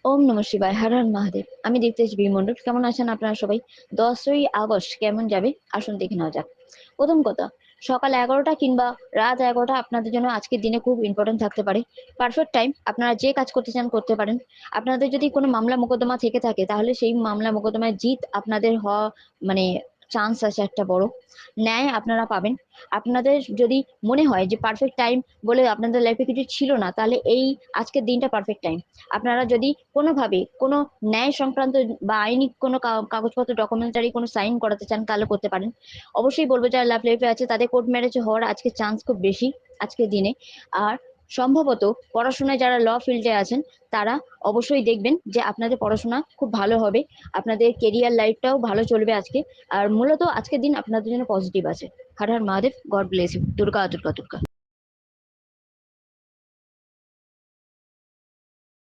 ওম নমঃ শিবায়। হর হর মহাদেব। আমি দীপ্তেশ বি মন্ডল। কেমন আছেন আপনারা সবাই? 10ই আগস্ট কেমন যাবে আসুন দেখে নেওয়া যাক। প্রথম কথা, সকাল 11টা কিংবা রাত 11টা আপনাদের জন্য আজকের দিনে খুব ইম্পর্টেন্ট থাকতে পারে। পারফেক্ট টাইম, আপনারা যে কাজ করতে চান করতে পারেন। আপনাদের যদি কোনো মামলা মোকদ্দমা থেকে থাকে তাহলে সেই মামলা মোকদ্দমায় জিত আপনাদের হওয়া মানে চান্স আছে একটা বড়। ন্যায় আপনারা পাবেন। আপনাদের যদি মনে হয় যে পারফেক্ট টাইম বলে আপনাদের লাইফে কিছু ছিল না, তাহলে এই আজকের দিনটা পারফেক্ট টাইম। আপনারা যদি কোনোভাবে কোনো ন্যায় সংক্রান্ত বা আইনি কোনো কাগজপত্র ডকুমেন্টারি কোনো সাইন করাতে চান তাহলে করতে পারেন। অবশ্যই বলবো যারা লাভ লাইফে আছে তাদের কোর্ট ম্যারেজ হওয়ার আজকে চান্স খুব বেশি আজকের দিনে। আর সম্ভবত পড়াশোনায় যারা ল ফিল্ডে আছেন তারা অবশ্যই দেখবেন যে আপনাদের পড়াশোনা খুব ভালো হবে, আপনাদের কেরিয়ার লাইফটাও ভালো চলবে আজকে। আর মূলত আজকের দিন আপনাদের জন্য পজিটিভ আছে। Har Har Mahadev, God bless you. Durga Durga Durga.